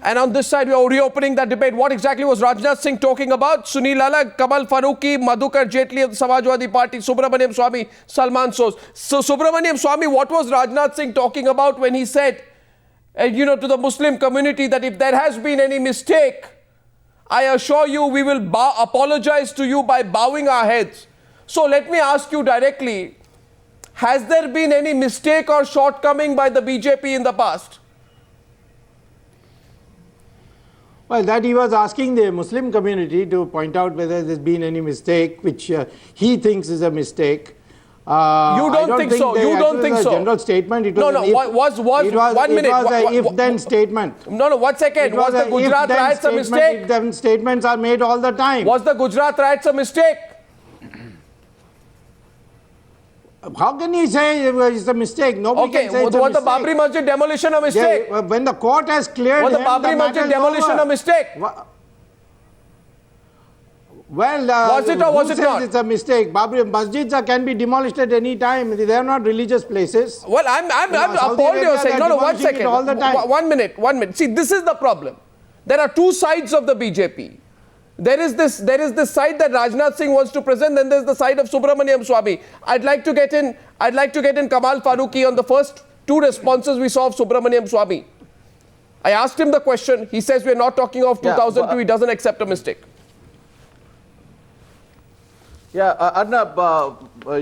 And on this side, we are reopening that debate. What exactly was Rajnath Singh talking about? Sunil Alagh, Kamal Farooqi, Madhukar Jaitley of the Samajwadi Party, Subramaniam Swamy, Salman Soz. So Subramaniam Swamy, what was Rajnath Singh talking about when he said, to the Muslim community that if there has been any mistake, I assure you we will apologize to you by bowing our heads. So let me ask you directly, has there been any mistake or shortcoming by the BJP in the past? Well, that he was asking the Muslim community to point out whether there's been any mistake, which he thinks is a mistake. You don't think so? You don't think so? General statement. It was one minute. It was an if-then statement. No, 1 second. Was the Gujarat riots a mistake? If-then statements are made all the time. Was the Gujarat riots a mistake? How can he say it's a mistake? Nobody can say it's a mistake. Was the Babri Masjid demolition a mistake? Yeah, when the court has cleared was the Babri Masjid demolition a mistake? Well, was it or was it not? It's a mistake. Babri Masjids can be demolished at any time. They are not religious places. Well, I'm appalled you're saying. No, 1 second. All the time. 1 minute. See, this is the problem. There are two sides of the BJP. There is this side that Rajnath Singh wants to present, then there's the side of Subramaniam Swamy. I'd like to get in Kamal Farooqi on the first two responses we saw of Subramaniam Swamy. I asked him the question. He says we're not talking of 2002. He doesn't accept a mistake. Yeah, Arnab,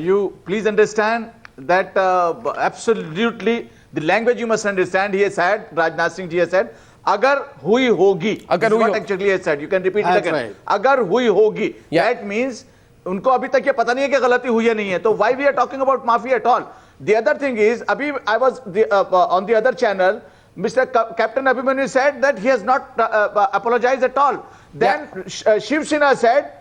you please understand that absolutely the language you must understand. He has said, Rajnath Singh ji has said, agar hui hogi. Agar hui what actually he has said. You can repeat it again. Right. Agar hui hogi. Yeah. That means उनको अभी तक ये पता नहीं है कि गलती हुई है नहीं है. तो why we are talking about माफी at all? The other thing is, अभी I was on the other channel. Mr. Captain Abhimanyu said that he has not apologized at all. Then Shiv Sena said,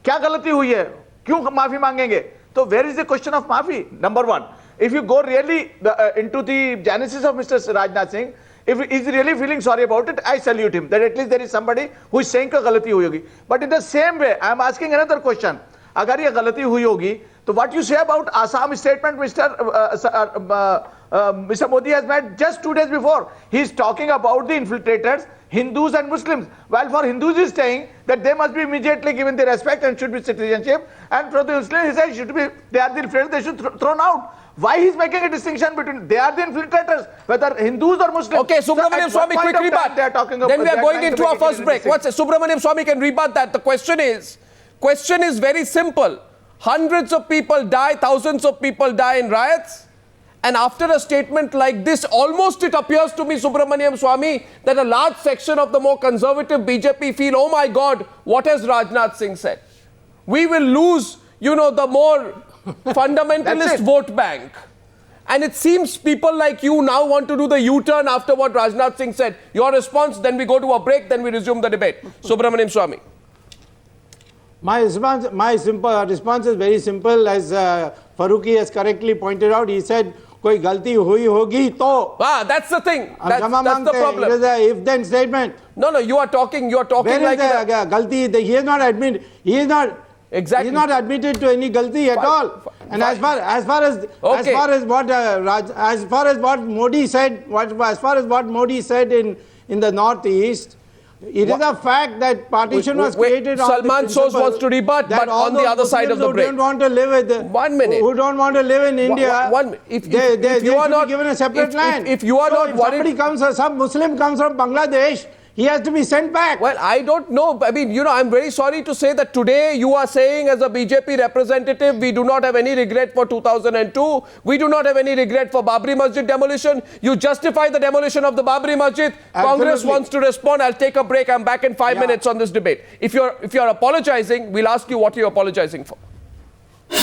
क्या गलती हुई है? क्यों माफी मांगेंगे? So where is the question of माफी? Number one, if you go really into the genesis of Mr. Rajnath Singh, if he is really feeling sorry about it, I salute him. That at least there is somebody who is saying कि गलती हुई होगी. But in the same way, I am asking another question. अगर ये गलती हुई होगी, तो what you say about Assam statement, Mr. Modi has made just 2 days before. He is talking about the infiltrators, Hindus and Muslims. While for Hindus he is saying that they must be immediately given the respect and should be citizenship. And for the Muslims he said they are the infiltrators, they should be thrown out. Why he is making a distinction between they are the infiltrators, whether Hindus or Muslims? Okay, Subramaniam Swamy, quick rebut. Then we are going into our first break. Subramaniam Swamy can rebut that. The question is very simple. Hundreds of people die, thousands of people die in riots. And after a statement like this, almost it appears to me, Subramaniam Swamy, that a large section of the more conservative BJP feel, oh my God, what has Rajnath Singh said? We will lose, the more fundamentalist vote bank. And it seems people like you now want to do the U-turn after what Rajnath Singh said. Your response, then we go to a break, then we resume the debate. Subramaniam Swamy. My response is very simple. As Farooqi has correctly pointed out, he said, "Koi galti hui hogi to." That's the thing. That's the problem. It is a if-then statement. No, you are talking Where like is the galti? He is not admitted. He is not. Exactly. He is not admitted to any galti at all. And as far as what Modi said, as far as what Modi said in the Northeast. It is a fact that partition was created on Salman Soz wants to rebut, but on the other side of the break. Who don't want to live with 1 minute. Who don't want to live in India? If you are not given a separate land. If you are not worried, some Muslim comes from Bangladesh, he has to be sent back. Well, I don't know. I mean, I'm very sorry to say that today you are saying as a BJP representative, we do not have any regret for 2002. We do not have any regret for Babri Masjid demolition. You justify the demolition of the Babri Masjid. Absolutely. Congress wants to respond. I'll take a break. I'm back in 5 minutes on this debate. If you're apologizing, we'll ask you what you're apologizing for.